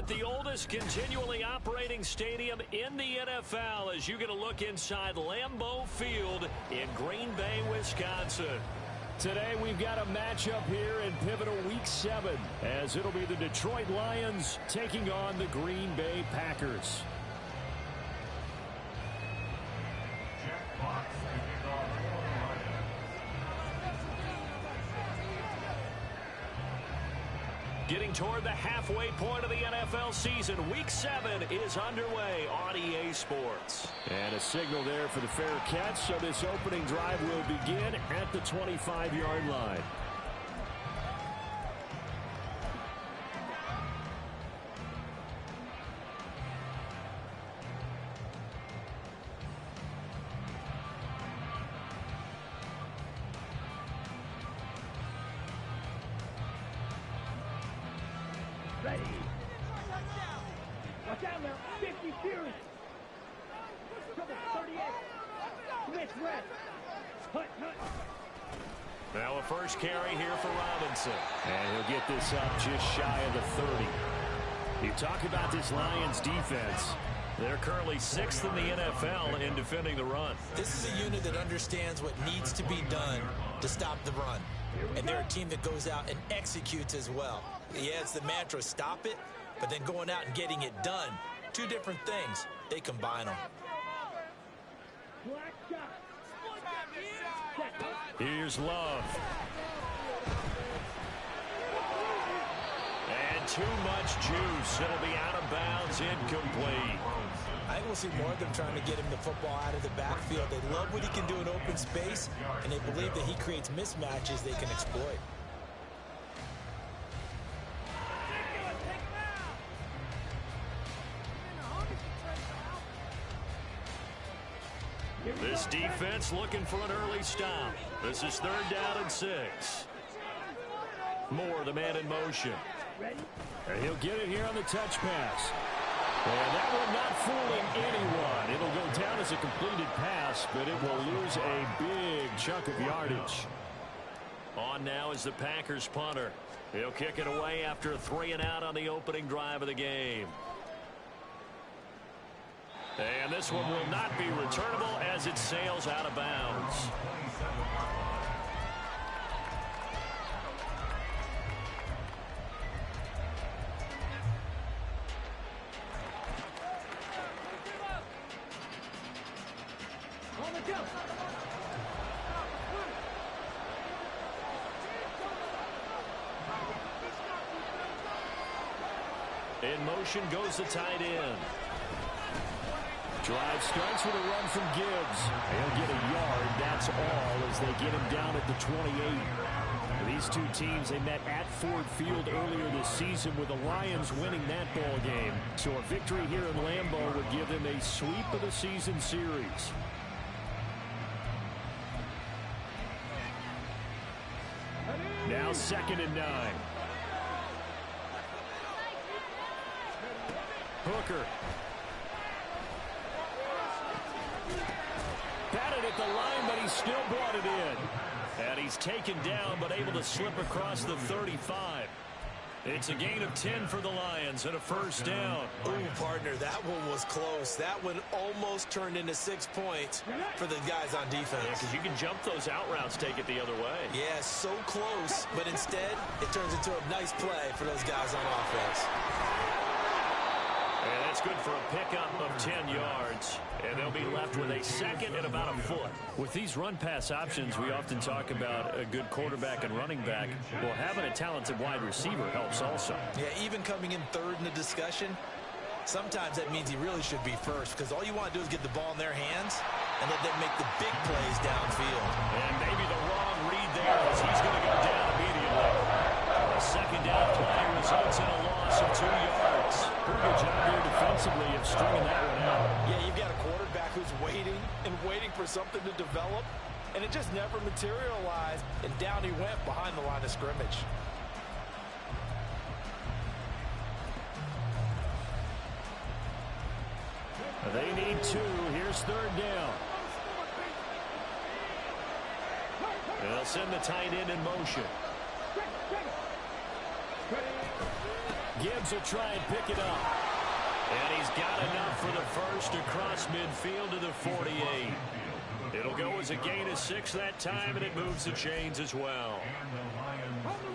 at the oldest continually operating stadium in the NFL as you get a look inside Lambeau Field in Green Bay, Wisconsin. Today we've got a matchup here in pivotal Week 7 as it'll be the Detroit Lions taking on the Green Bay Packers. Getting toward the halfway point of the NFL season, Week 7 is underway on EA Sports. And a signal there for the fair catch, so this opening drive will begin at the 25-yard line. Ready. Watch out now. 50 Fury. Trouble 38. Switch red. Hut. Now a first carry here for Robinson. And he'll get this up just shy of the 30. You talk about this Lions defense. They're currently 6th in the NFL in defending the run. This is a unit that understands what needs to be done to stop the run. And they're a team that goes out and executes as well. Yeah, it's the mantra, stop it, but then going out and getting it done. Two different things. They combine them. Here's Love. And too much juice. It'll be out of bounds, incomplete. I think we'll see more of them trying to get him the football out of the backfield. They love what he can do in open space, and they believe that he creates mismatches they can exploit. This defense looking for an early stop. This is 3rd down and 6. Moore, the man in motion. And he'll get it here on the touch pass. And that one not fooling anyone. It'll go down as a completed pass, but it will lose a big chunk of yardage. On now is the Packers punter. He'll kick it away after a 3-and-out on the opening drive of the game. And this one will not be returnable as it sails out of bounds. In motion goes the tight end. Drive starts with a run from Gibbs. He'll get a yard, that's all, as they get him down at the 28. These two teams, they met at Ford Field earlier this season with the Lions winning that ball game. So a victory here in Lambeau would give them a sweep of the season series. Now 2nd and 9. Hooker. Batted at the line, but he still brought it in. And he's taken down, but able to slip across the 35. It's a gain of 10 for the Lions and a first down. Ooh, partner, that one was close. That one almost turned into 6 points for the guys on defense. Yeah, because you can jump those out routes, take it the other way. Yeah, so close, but instead, it turns into a nice play for those guys on offense. And that's good for a pickup of 10 yards. And they'll be left with a 2nd and about a foot. With these run-pass options, we often talk about a good quarterback and running back. Well, having a talented wide receiver helps also. Yeah, even coming in 3rd in the discussion, sometimes that means he really should be first, because all you want to do is get the ball in their hands and let them make the big plays downfield. And maybe the wrong read there as he's going to go down immediately. A 2nd down play results in a loss of 2 yards. Pretty good job here defensively of stringing that one out. Yeah, you've got a quarterback who's waiting and waiting for something to develop, and it just never materialized, and down he went behind the line of scrimmage. They need 2. Here's 3rd down. They'll send the tight end in motion. Gibbs will try and pick it up. And he's got enough for the first across midfield to the 48. It'll go as a gain of 6 that time, and it moves the chains as well.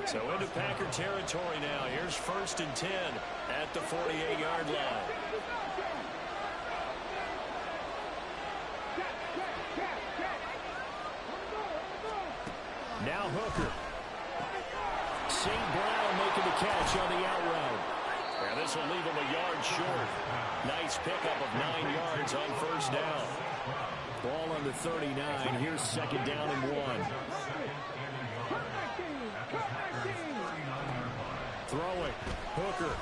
So into Packer territory now. Here's 1st and 10 at the 48-yard line. Now Hooker. St. Brown making the catch on the out route. And this will leave him a yard short. Nice pickup of 9 yards on 1st down. Ball on the 39. Here's 2nd down and 1. Throwing. Hooker.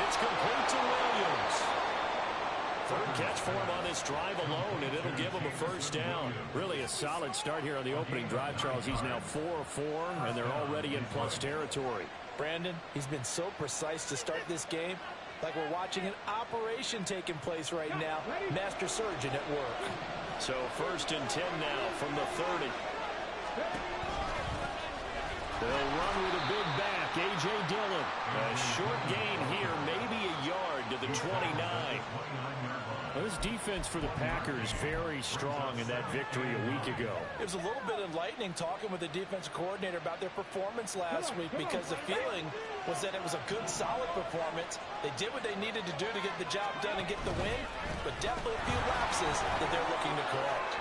It's complete to Williams. 3rd catch for him on this drive alone, and it'll give him a 1st down. Really a solid start here on the opening drive, Charles. He's now 4 of 4, and they're already in plus territory. Brandon, he's been so precise to start this game, like we're watching an operation taking place right now. Master surgeon at work. So 1st and 10 now from the 30. They'll run with a big back, A.J. Dillon. A short gain here, maybe a yard to the 29. Well, this defense for the Packers very strong in that victory a week ago. It was a little bit enlightening talking with the defensive coordinator about their performance last week, because the feeling was that it was a good, solid performance. They did what they needed to do to get the job done and get the win, but definitely a few lapses that they're looking to correct.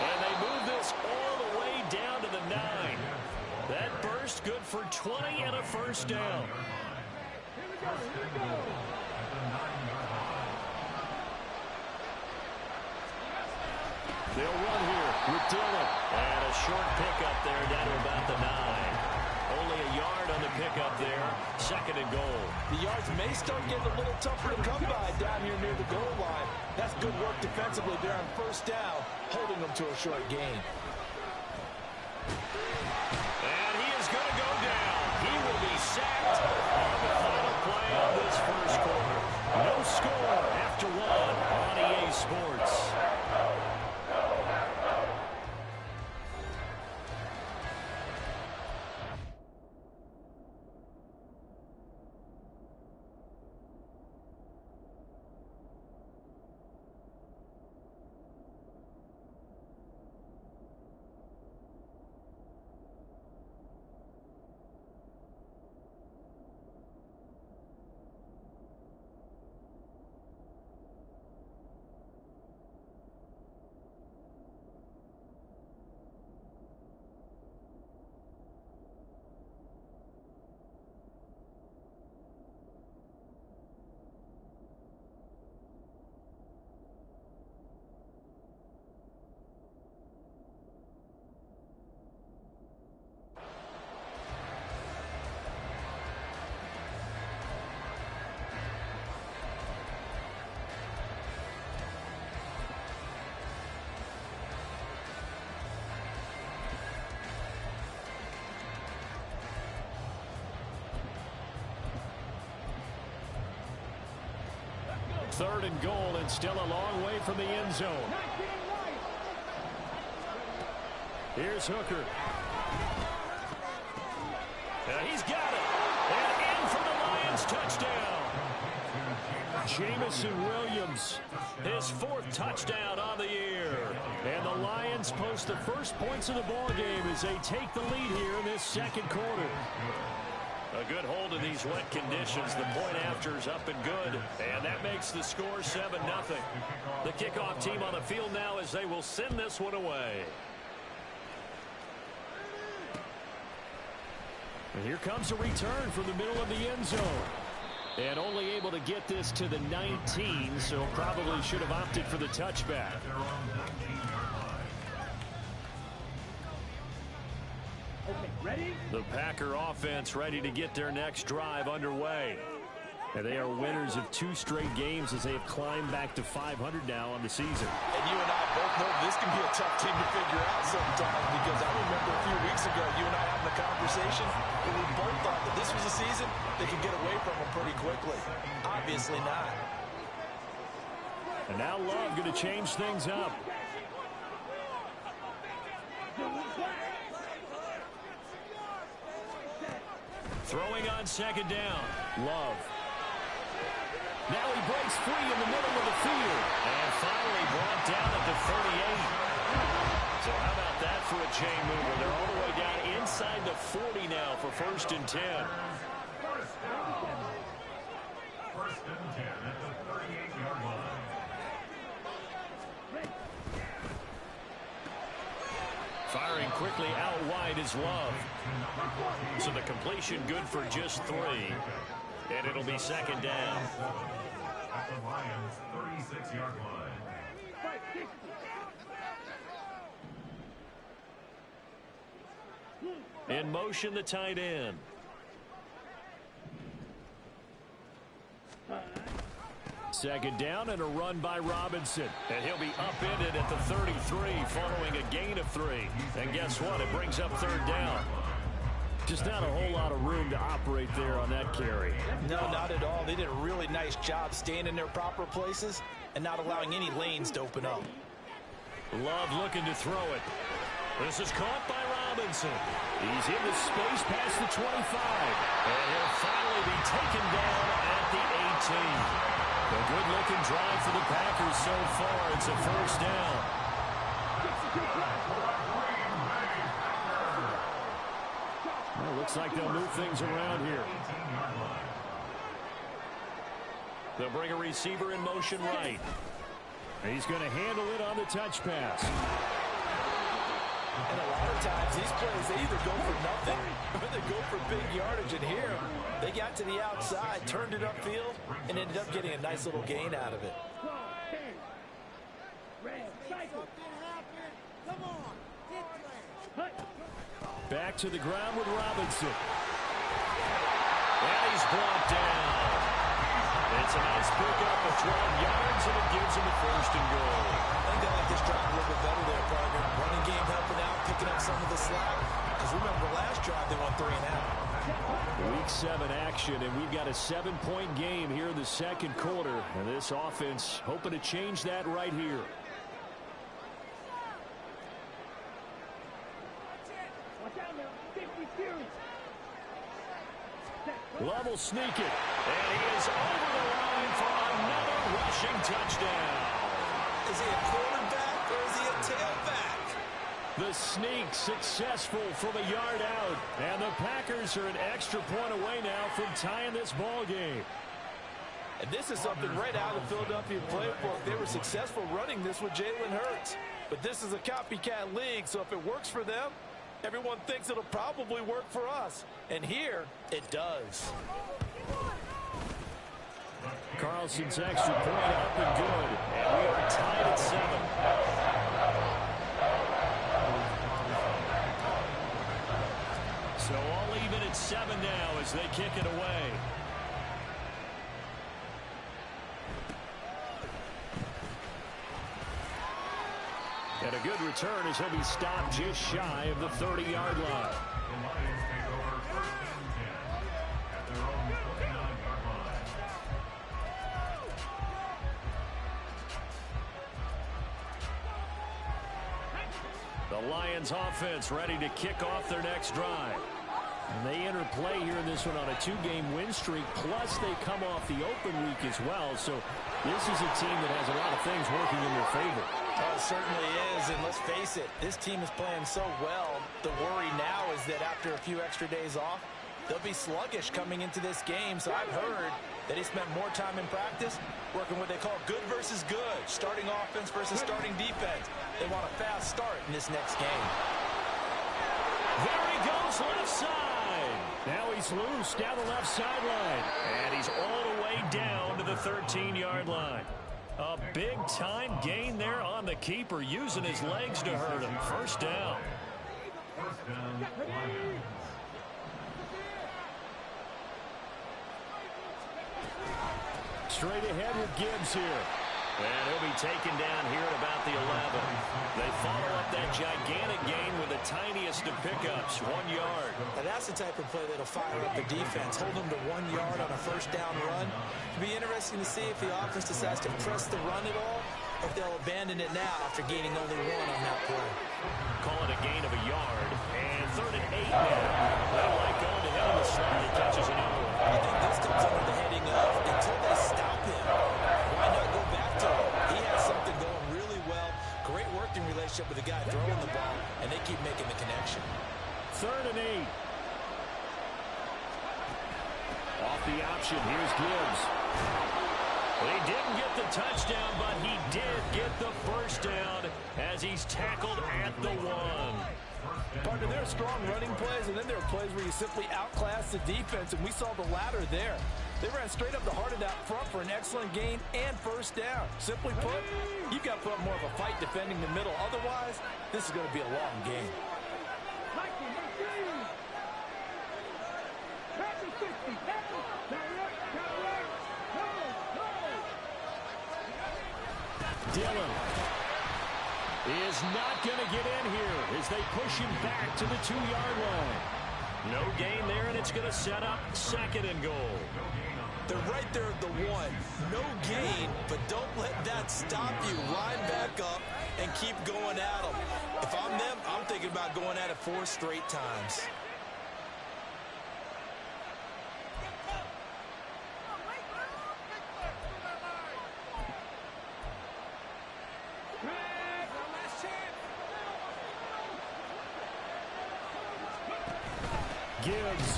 And they move this all the way down to the 9. That burst good for 20 and a 1st down. They'll run here with Dillon. And a short pickup there down to about the 9. Only a yard on the pickup there. 2nd and goal. The yards may start getting a little tougher to come by down here near the goal line. That's good work defensively there on 1st down, holding them to a short gain. And he is going to go down. He will be sacked on the final play of this 1st quarter. No score after 1 on EA Sports. Third and goal, and still a long way from the end zone. Here's Hooker. He's got it. And in for the Lions touchdown. Jamison Williams, his 4th touchdown on the year. And the Lions post the first points of the ball game as they take the lead here in this 2nd quarter. A good hold in these wet conditions. The point after is up and good. And that makes the score 7-0. The kickoff team on the field now as they will send this one away. And here comes a return from the middle of the end zone. And only able to get this to the 19, so probably should have opted for the touchback. Ready? The Packer offense ready to get their next drive underway. And they are winners of 2 straight games as they have climbed back to 500 now on the season. And you and I both know this can be a tough team to figure out sometimes, because I remember a few weeks ago you and I having a conversation where we both thought that this was a season they could get away from them pretty quickly. Obviously not. And now Love going to change things up. Throwing on second down. Love. Now he breaks free in the middle of the field. And finally brought down at the 38. So how about that for a chain mover? They're all the way down inside the 40 now for 1st and 10. First and 10 at the 38-yard line. Firing quickly out wide is Love. So the completion good for just 3. And it'll be second down. At the Lions' 36-yard line. In motion, the tight end. Second down and a run by Robinson. And he'll be upended at the 33 following a gain of 3. And guess what? It brings up 3rd down. Just not a whole lot of room to operate there on that carry. No, not at all. They did a really nice job staying in their proper places and not allowing any lanes to open up. Love looking to throw it. This is caught by Robinson. He's in the space past the 25. And he'll finally be taken down at the 18. A good-looking drive for the Packers so far. It's a 1st down. Well, looks like they'll move things around here. They'll bring a receiver in motion right. He's going to handle it on the touch pass. And a lot of times, these plays, they either go for nothing or they go for big yardage. And here, they got to the outside, turned it upfield, and ended up getting a nice little gain out of it. Back to the ground with Robinson. And he's brought down. It's a nice pickup of 12 yards, and it gives him a 1st and goal. I think they like this drive a little bit better there, partner. Running game helping out, picking up some of the slack. Because remember, the last drive, they won 3 and out. Week 7 action, and we've got a 7-point game here in the 2nd quarter. And this offense hoping to change that right here. Love will sneak it. And he is over the line for another rushing touchdown. Is he a quarterback or is he a tailback? The sneak successful from a yard out. And the Packers are an extra point away now from tying this ball game. And this is something right out of the Philadelphia playbook. They were successful running this with Jalen Hurts. But this is a copycat league, so if it works for them, everyone thinks it'll probably work for us. And here, it does. Carlson's extra point up and good. And we are tied at 7. So all even at 7 now as they kick it away. And a good return as he'll be stopped just shy of the 30-yard line. The Lions take over 1st and 10 at their own 49-yard line. The Lions offense ready to kick off their next drive. And they enter play here in this one on a 2-game win streak, plus they come off the open week as well. So this is a team that has a lot of things working in their favor. Oh, it certainly is, and let's face it, this team is playing so well. The worry now is that after a few extra days off, they'll be sluggish coming into this game. So I've heard that he spent more time in practice working what they call good versus good, starting offense versus starting defense. They want a fast start in this next game. There he goes, left side. Now he's loose down the left sideline. And he's all the way down to the 13-yard line. A big-time gain there on the keeper, using his legs to hurt him. 1st down. First down, Lions. Straight ahead with Gibbs here. And he'll be taken down here at about the 11. They follow up that gigantic gain with the tiniest of pickups, 1 yard. Now that's the type of play that'll fire up the defense. Hold them to 1 yard on a 1st down run. It'll be interesting to see if the offense decides to press the run at all, or if they'll abandon it now after gaining only 1 on that play. Call it a gain of a yard. And 3rd and 8 now. They don't like going to him in the slot. I think this comes under the heading of until they stop him, why not go back to him? He has something going really well. Great working relationship with the guy throwing the ball, and they keep making the connection. 3rd and 8. Off the option, here's Gibbs. Well, he didn't get the touchdown, but he did get the first down as he's tackled at the 1. Partner, there are strong running plays, and then there are plays where you simply outclass the defense, and we saw the latter there. They ran straight up the heart of that front for an excellent gain and first down. Simply put, you've got to put up more of a fight defending the middle. Otherwise, this is going to be a long game. Dillon is not going to get in here as they push him back to the 2-yard line. No gain there, and it's going to set up 2nd and goal. They're right there at the 1. No gain, but don't let that stop you. Line back up and keep going at them. If I'm them, I'm thinking about going at it 4 straight times. Gibbs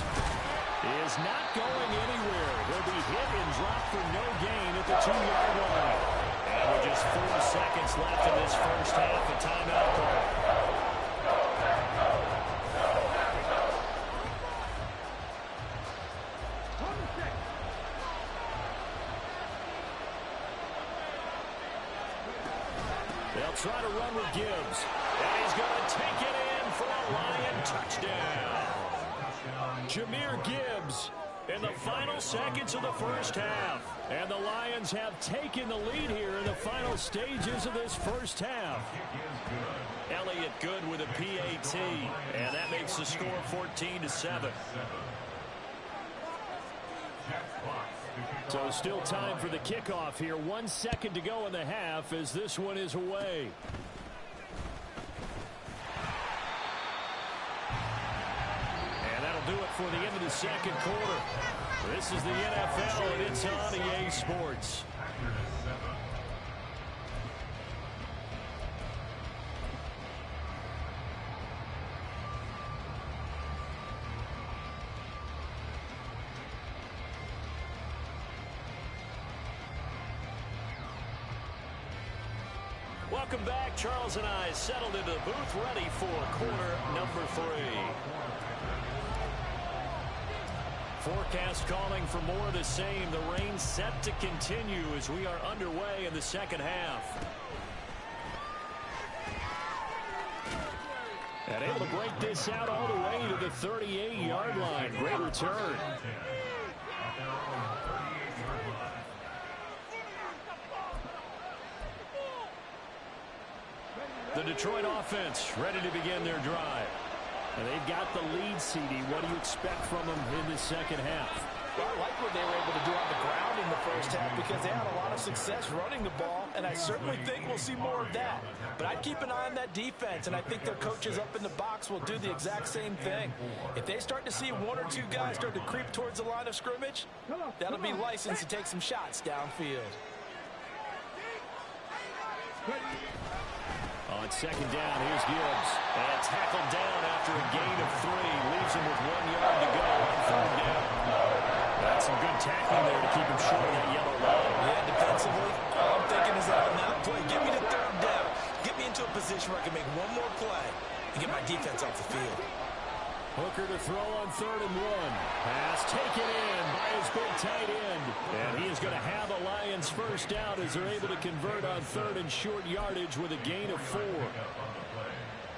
is not going anywhere. He'll be hit and dropped for no gain at the 2-yard line. And with just 4 seconds left in this first half, a timeout call. They'll try to run with Gibbs. And he's going to take it in for a Lion touchdown. Jahmyr Gibbs in the final seconds of the first half. And the Lions have taken the lead here in the final stages of this first half. Elliott Good with a PAT. And that makes the score 14-7. So still time for the kickoff here. 1 second to go in the half as this one is away. Do it for the end of the second quarter. This is the NFL, and it's on EA Sports. Welcome back. Charles and I settled into the booth, ready for quarter number 3. Forecast calling for more of the same. The rain set to continue as we are underway in the second half. And able to break this out all the way to the 38-yard line. Great return. The Detroit offense ready to begin their drive. And they've got the lead, CD. What do you expect from them in the second half? Well, I like what they were able to do on the ground in the first half because they had a lot of success running the ball, and I certainly think we'll see more of that. But I'd keep an eye on that defense, and I think their coaches up in the box will do the exact same thing. If they start to see 1 or 2 guys start to creep towards the line of scrimmage, that'll be license to take some shots downfield. On second down, here's Gibbs. And tackled down after a gain of 3. Leaves him with 1 yard to go on 3rd down. That's some good tackling there to keep him short of that yellow line. Yeah, defensively, all I'm thinking is that on that play, get me to 3rd down. Get me into a position where I can make 1 more play and get my defense off the field. Hooker to throw on 3rd and 1. Pass taken in by his big tight end. And he is going to have a Lions first down as they're able to convert on 3rd and short yardage with a gain of 4.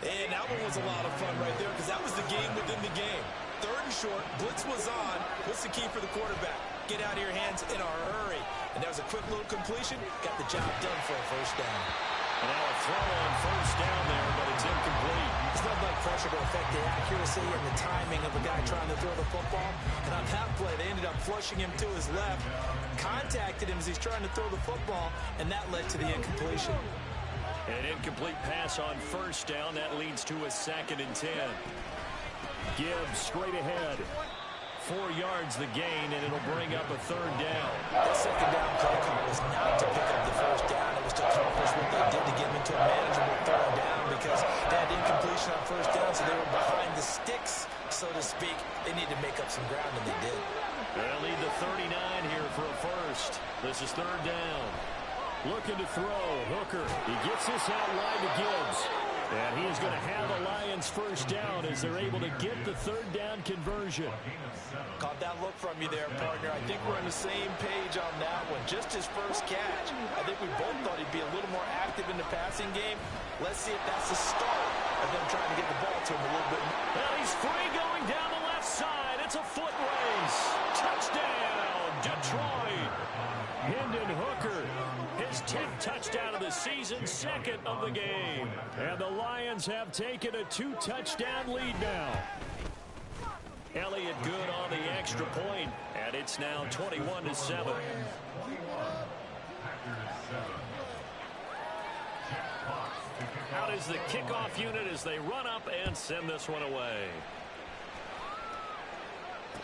And that one was a lot of fun right there because that was the game within the game. 3rd and short, blitz was on. What's the key for the quarterback? Get out of your hands in a hurry. And that was a quick little completion. Got the job done for a first down. And now a throw on first down there, but it's incomplete. It's not like pressure to affect the accuracy and the timing of the guy trying to throw the football. And on that play, they ended up flushing him to his left, contacted him as he's trying to throw the football, and that led to the incompletion. An incomplete pass on first down. That leads to a 2nd and 10. Gibbs straight ahead. 4 yards the gain, and it'll bring up a third down. That second down play call was not to pick up the first down. It was to accomplish what they did to get them into a manageable third down because they had incompletion on first down, so they were behind the sticks, so to speak. They needed to make up some ground, and they did. They'll lead the 39 here for a first. This is third down. Looking to throw. Hooker. He gets this out wide to Gibbs. And he is going to have a Lions first down as they're able to get the third down conversion. Caught that look from you there, partner. I think we're on the same page on that one. Just his first catch. I think we both thought he'd be a little more active in the passing game. Let's see if that's the start of them trying to get the ball to him a little bit more. Well, he's free going down the left side. It's a foot race. Touchdown, Detroit. Hendon Hooker, his 10th touchdown of the season, second of the game. And the Lions have taken a 2-touchdown lead now. Elliott good on the extra point, and it's now 21-7. Out is the kickoff unit as they run up and send this one away.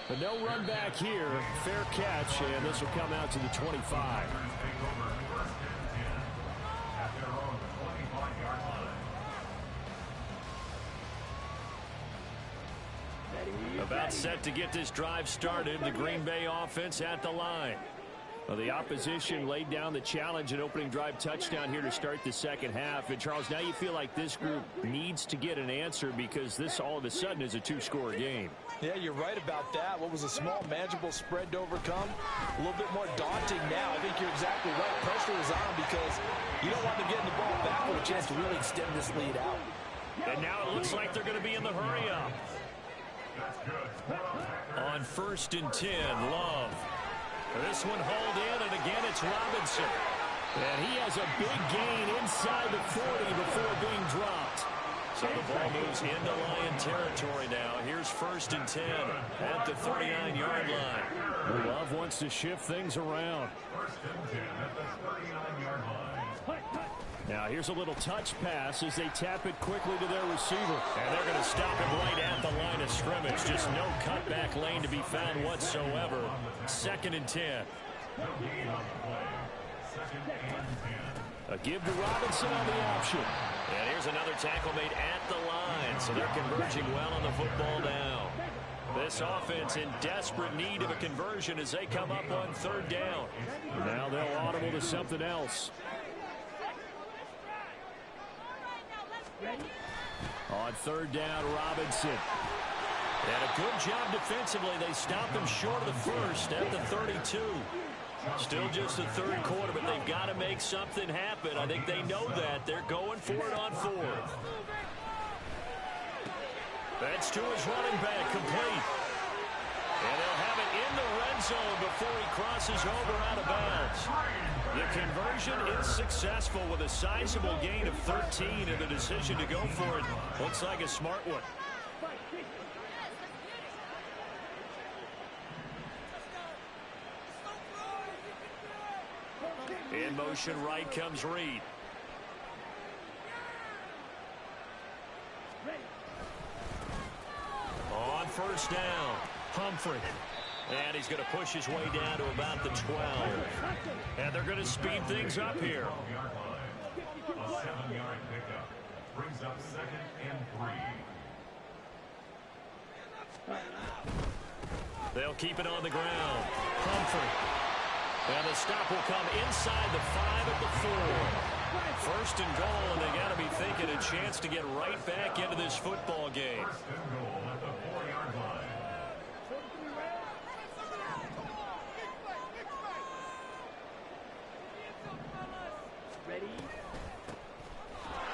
But no run back here. Fair catch, and this will come out to the 25. About set to get this drive started. The Green Bay offense at the line. Well, the opposition laid down the challenge and opening drive touchdown here to start the second half. And, Charles, now you feel like this group needs to get an answer because this all of a sudden is a 2-score game. Yeah, you're right about that. What was a small, manageable spread to overcome? A little bit more daunting now. I think you're exactly right. Pressure is on because you don't want them getting the ball back with a chance to really extend this lead out. And now it looks like they're going to be in the hurry-up. On 1st and 10, Love. This one hauled in, and again it's Robinson. And he has a big gain inside the 40 before being dropped. So the ball moves into Lion territory now. Here's 1st and 10 at the 39-yard line. Love wants to shift things around. 1st and 10 at the 39-yard line. Now here's a little touch pass as they tap it quickly to their receiver. And they're going to stop him right at the line of scrimmage. Just no cutback lane to be found whatsoever. 2nd and 10. A give to Robinson on the option. And here's another tackle made at the line. So they're converging well on the football down. This offense in desperate need of a conversion as they come up on 3rd down. Now they'll audible to something else. On 3rd down, Robinson. And a good job defensively. They stopped them short of the first at the 32. Still just the 3rd quarter, but they've got to make something happen. I think they know that. They're going for it on 4th. That's to his running back, complete. And they'll have it in the red zone before he crosses over out of bounds. The conversion is successful with a sizable gain of 13, and the decision to go for it looks like a smart one. In motion right comes Reed. On 1st down, Humphrey. And he's going to push his way down to about the 12. And they're going to speed things up here. A 7-yard pickup brings up 2nd and 3. They'll keep it on the ground. Humphrey. And the stop will come inside the 5 at the 4. 1st and goal, and they got to be thinking a chance to get right back into this football game. 1st and goal at the 4-yard line.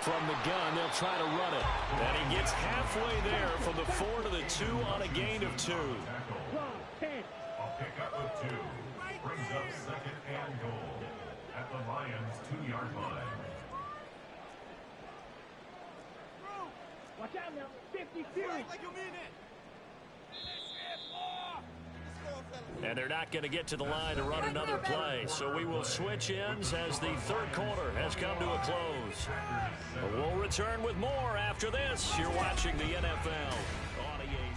From the gun, they'll try to run it. And he gets halfway there from the 4 to the 2 on a gain of 2. A pickup of 2 brings up 2nd and goal at the Lions' 2-yard line. Watch out now. 50 series. And they're not going to get to the line to run another play. So we will switch ends as the 3rd quarter has come to a close. But we'll return with more after this. You're watching the NFL on EA.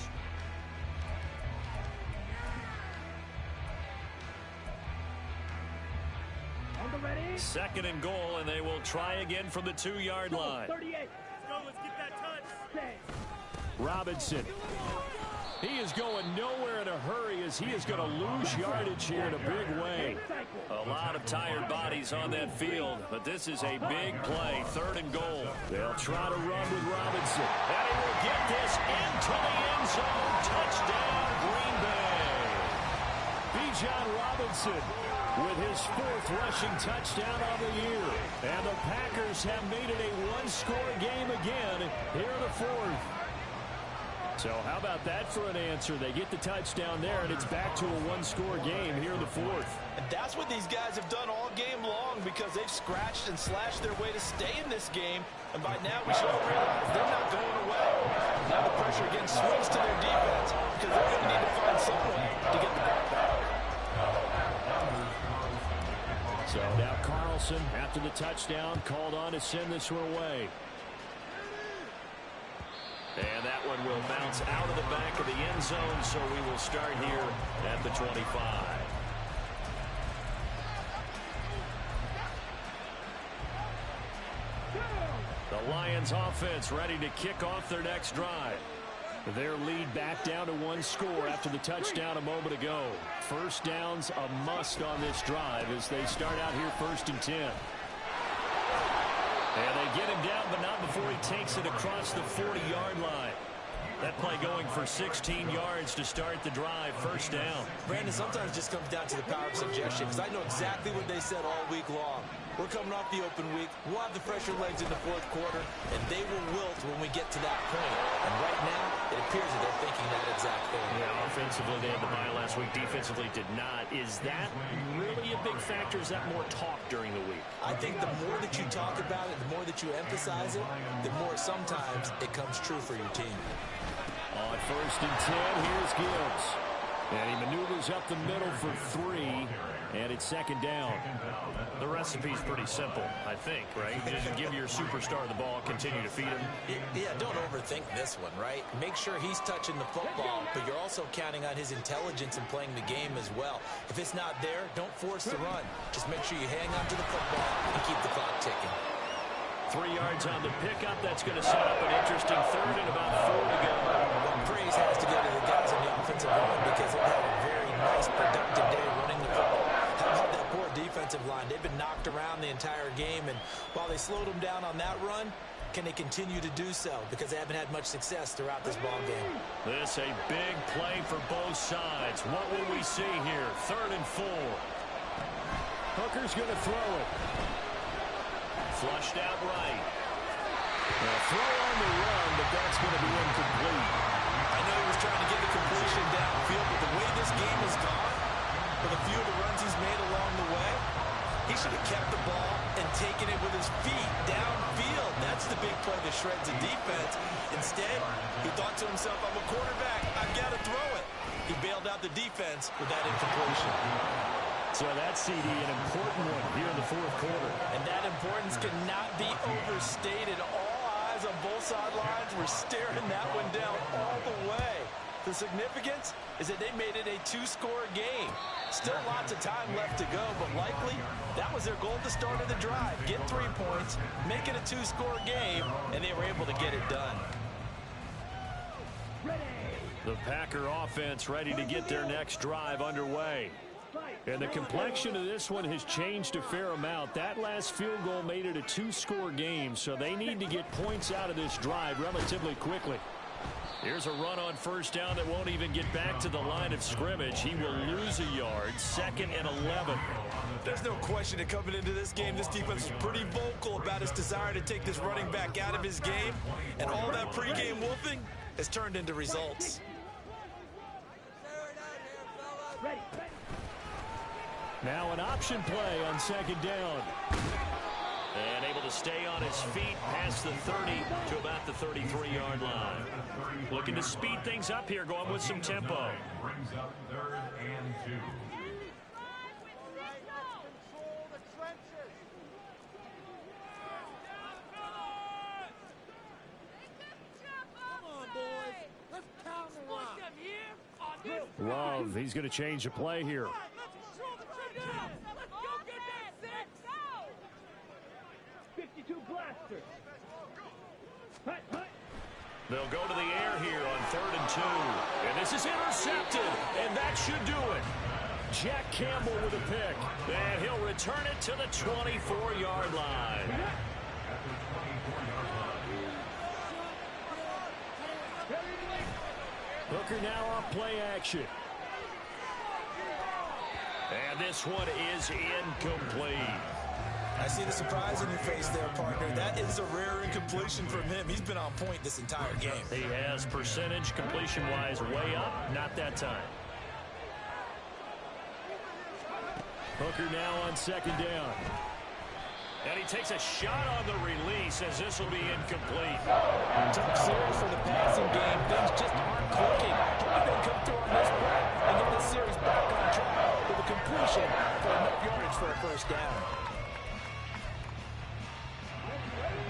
Second and goal, and they will try again from the 2-yard line. 38. Let's go. Let's get that touch. Robinson. He is going nowhere in a hurry as he is going to lose yardage here in a big way. A lot of tired bodies on that field, but this is a big play. Third and goal. They'll try to run with Robinson. And he will get this into the end zone. Touchdown, Green Bay. Bijan Robinson with his 4th rushing touchdown of the year. And the Packers have made it a one-score game again here in the 4th. So how about that for an answer? They get the touchdown there, and it's back to a one-score game here in the 4th. And that's what these guys have done all game long because they've scratched and slashed their way to stay in this game. And by now we should all realize they're not going away. Now the pressure again swings to their defense because they're going to need to find some way to get the ball back. So now Carlson, after the touchdown, called on to send this one away. And that one will bounce out of the back of the end zone, so we will start here at the 25. The Lions offense ready to kick off their next drive. Their lead back down to 1 score after the touchdown a moment ago. First down's a must on this drive as they start out here 1st and 10. And they get him down, but not before he takes it across the 40-yard line. That play going for 16 yards to start the drive. First down. Brandon, sometimes it just comes down to the power of suggestion because I know exactly what they said all week long. We're coming off the open week. We'll have the fresher legs in the 4th quarter, and they will wilt when we get to that point. And right now, it appears that they're thinking that exact thing. Yeah, offensively, they had the bye last week. Defensively, did not. Is that really a big factor? Is that more talk during the week? I think the more that you talk about it, the more that you emphasize it, the more sometimes it comes true for your team. On 1st and 10, here's Gibbs. And he maneuvers up the middle for 3, and it's 2nd down. The recipe's pretty simple, I think, right? Just give your superstar the ball, continue to feed him. Yeah, don't overthink this one, right? Make sure he's touching the football, but you're also counting on his intelligence in playing the game as well. If it's not there, don't force the run. Just make sure you hang on to the football and keep the clock ticking. 3 yards on the pickup. That's going to set up an interesting 3rd and about 4 to go. Praise has to go to the guys on the offensive line because they've had a very nice, productive day running the football. How about that poor defensive line? They've been knocked around the entire game, and while they slowed them down on that run, can they continue to do so? Because they haven't had much success throughout this ball game. This a big play for both sides. What will we see here? 3rd and 4. Hooker's going to throw it. Flushed out right. A throw on the run, but that's going to be incomplete. I know he was trying to get the completion downfield, but the way this game has gone, with a few of the runs he's made along the way, he should have kept the ball and taken it with his feet downfield. That's the big play that shreds the defense. Instead, he thought to himself, I'm a quarterback, I've got to throw it. He bailed out the defense with that incompletion. So that CD, an important one here in the 4th quarter. And that importance cannot be overstated. All eyes on both sidelines were staring that one down all the way. The significance is that they made it a 2-score game. Still lots of time left to go, but likely that was their goal at the start of the drive. Get 3 points, make it a 2-score game, and they were able to get it done. The Packer offense ready to get their next drive underway. And the complexion of this one has changed a fair amount. That last field goal made it a 2-score game, so they need to get points out of this drive relatively quickly. Here's a run on 1st down that won't even get back to the line of scrimmage. He will lose a yard. 2nd and 11. There's no question that coming into this game, this defense is pretty vocal about its desire to take this running back out of his game. And all that pregame wolfing has turned into results. Now an option play on 2nd down. And able to stay on his feet past the 30 to about the 33-yard line. Looking to speed things up here, going with some tempo. Brings up 3rd and 2. Love, he's going to change the play here. They'll go to the air here on 3rd and 2. And this is intercepted, and that should do it. Jack Campbell with a pick, and he'll return it to the 24-yard line. Hooker now off play action. And this one is incomplete. I see the surprise in your face there, partner. That is a rare incompletion from him. He's been on point this entire game. He has percentage completion-wise way up, not that time. Hooker now on 2nd down. And he takes a shot on the release as this will be incomplete. Tough series for the passing game. Things just aren't clicking. Hoping they come through on this play and get this series back on track with a completion for enough yardage for a 1st down.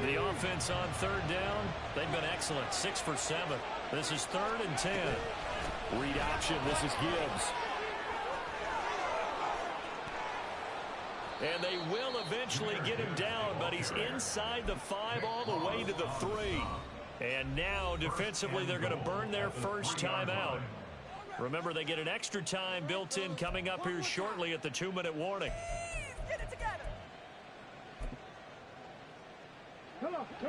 The offense on 3rd down, they've been excellent. 6 for 7. This is 3rd and 10. Read option, this is Gibbs. And they will eventually get him down, but he's inside the 5 all the way to the 3. And now, defensively, they're going to burn their first time out. Remember, they get an extra time built in coming up here shortly at the 2-minute warning. Get it together.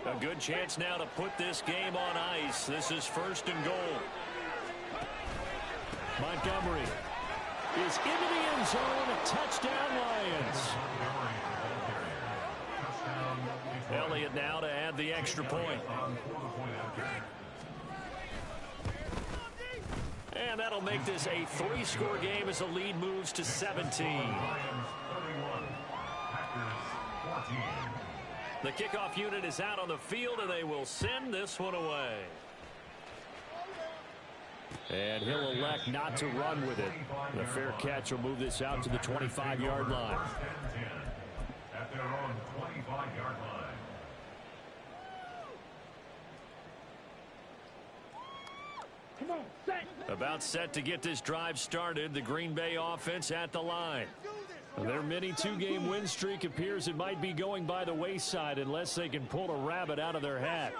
A good chance now to put this game on ice. This is 1st and goal. Montgomery is into the end zone. Touchdown, Lions. Elliott now to add the extra point. And that'll make this a 3-score game as the lead moves to 17. The kickoff unit is out on the field, and they will send this one away. And he'll elect not to run with it. The fair catch will move this out to the 25-yard line. At their own 25-yard line. Come on, set. About set to get this drive started. The Green Bay offense at the line. Their mini 2-game win streak appears it might be going by the wayside unless they can pull a rabbit out of their hat.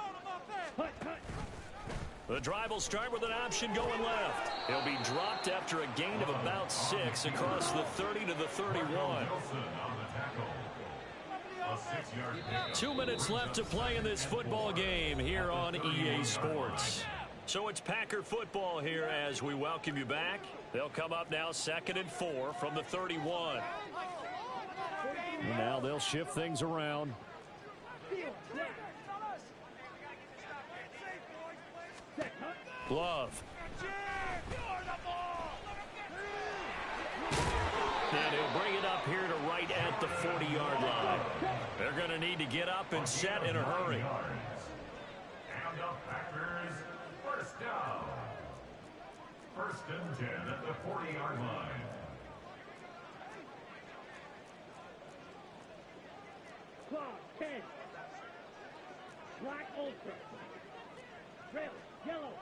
The drive will start with an option going left. He'll be dropped after a gain of about 6 across the 30 to the 31. 2 minutes left to play in this football game here on EA Sports. So it's Packer football here as we welcome you back. They'll come up now 2nd and 4 from the 31. And now they'll shift things around. Glove. And he'll bring it up here to right at the 40-yard line. They're going to need to get up and set in a hurry. And the Packers, 1st down. 1st and 10 at the 40-yard line. Claw, 10. Black Ultra. Red, yellow.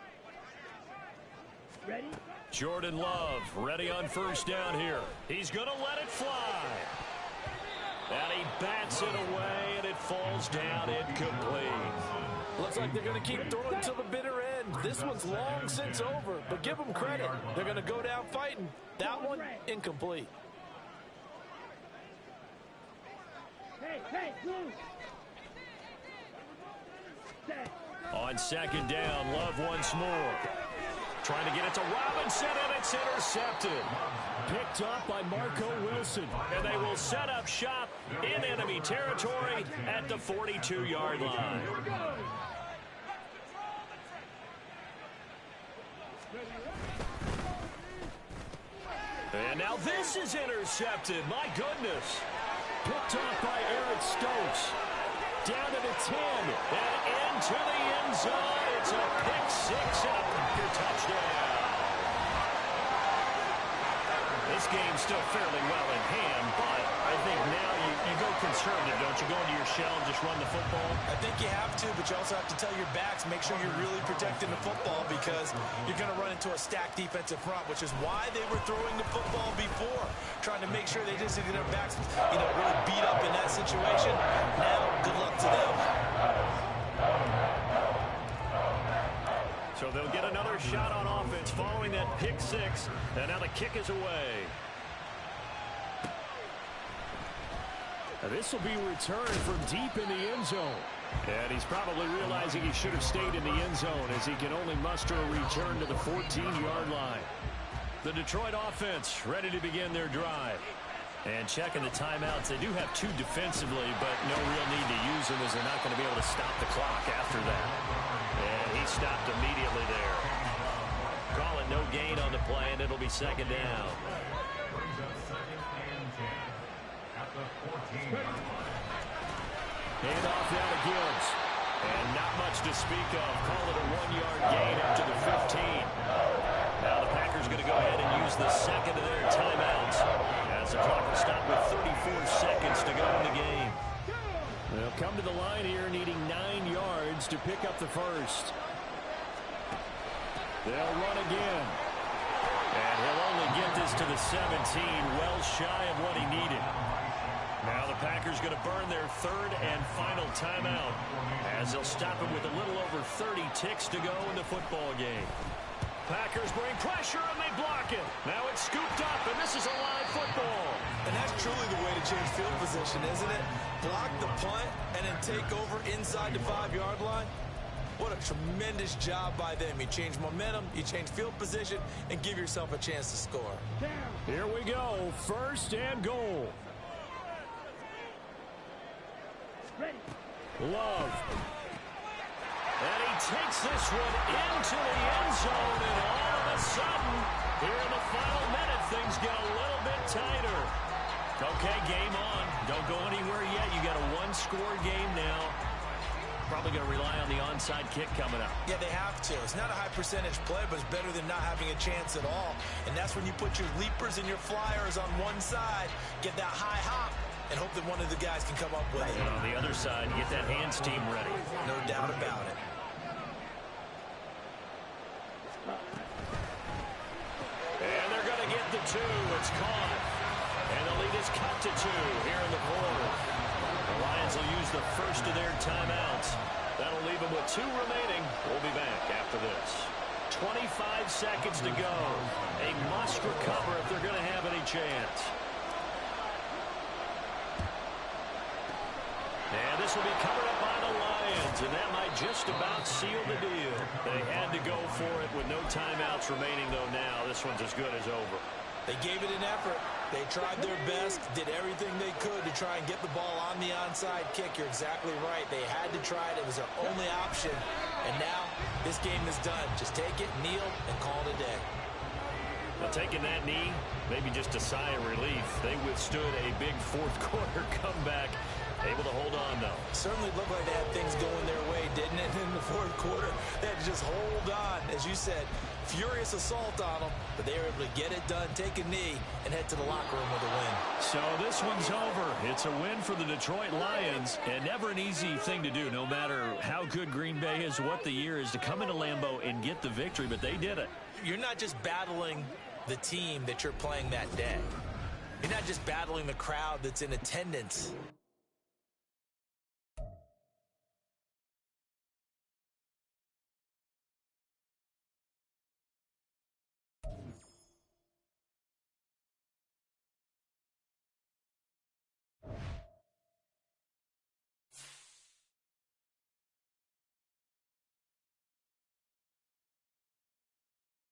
Ready? Jordan Love ready on 1st down here. He's going to let it fly. And he bats it away, and it falls down incomplete. Looks like they're going to keep throwing till the bitter end. This one's long since over, but give them credit. They're going to go down fighting. That one, incomplete. Hey, blue. Set. On 2nd down, Love once more. Trying to get it to Robinson, and it's intercepted. Picked up by Marco Wilson. And they will set up shop in enemy territory at the 42-yard line. And now this is intercepted. My goodness. Picked off by Eric Stokes. Down to the 10 and into the end zone. It's a pick 6 and a Packer touchdown. This game's still fairly well in hand, but I think now you go conservative, don't you? Go into your shell and just run the football. I think you have to, but you also have to tell your backs, make sure you're really protecting the football because you're going to run into a stacked defensive front, which is why they were throwing the football before, trying to make sure they just get their backs, really beat up in that situation. Now, good luck to them. So they'll get another shot on offense following that pick six. And now the kick is away. This will be returned from deep in the end zone. And he's probably realizing he should have stayed in the end zone as he can only muster a return to the 14-yard line. The Detroit offense ready to begin their drive. And checking the timeouts. They do have two defensively, but no real need to use them as they're not going to be able to stop the clock after that. And he stopped immediately there. Call it no gain on the play, and it'll be second down. Hand off now to Gibbs. And not much to speak of. Call it a 1-yard gain up to the 15. Now the Packers going to go ahead and use the second of their timeouts as the clock will stop with 34 seconds to go in the game. They'll come to the line here needing 9 yards to pick up the first. They'll run again. And he'll only get this to the 17, well shy of what he needed. Now the Packers going to burn their third and final timeout as they'll stop him with a little over 30 ticks to go in the football game. Packers bring pressure and they block it. Now it's scooped up and this is a live football. And that's truly the way to change field position, isn't it? Block the punt and then take over inside the 5-yard line. What a tremendous job by them. You change momentum, you change field position, and give yourself a chance to score. Here we go, first and goal. Ready. Love. And he takes this one into the end zone, and all of a sudden, here in the final minute, things get a little bit tighter. Okay, game on. Don't go anywhere yet. You got a one-score game now. Probably going to rely on the onside kick coming up. Yeah, they have to. It's not a high-percentage play, but it's better than not having a chance at all. And that's when you put your leapers and your flyers on one side, get that high hop, and hope that one of the guys can come up with it. And on the other side, get that hands team ready. No doubt about it. And they're going to get the 2. It's caught. And the lead is cut to 2 here in the fourth. The Lions will use the first of their timeouts. That'll leave them with 2 remaining. We'll be back after this. 25 seconds to go. A must recover if they're going to have any chance. And this will be covered up by the Lions, and that might just about seal the deal. They had to go for it with no timeouts remaining, though now. This one's as good as over. They gave it an effort. They tried their best, did everything they could to try and get the ball on the onside kick. You're exactly right. They had to try it. It was their only option. And now this game is done. Just take it, kneel, and call it a day. Well, taking that knee, maybe just a sigh of relief. They withstood a big fourth-quarter comeback. Able to hold on, though. Certainly looked like they had things going their way, didn't it? In the fourth quarter, they had to just hold on. As you said, furious assault on them, but they were able to get it done, take a knee, and head to the locker room with a win. So this one's over. It's a win for the Detroit Lions, and never an easy thing to do, no matter how good Green Bay is, what the year is, to come into Lambeau and get the victory, but they did it. You're not just battling the team that you're playing that day. You're not just battling the crowd that's in attendance.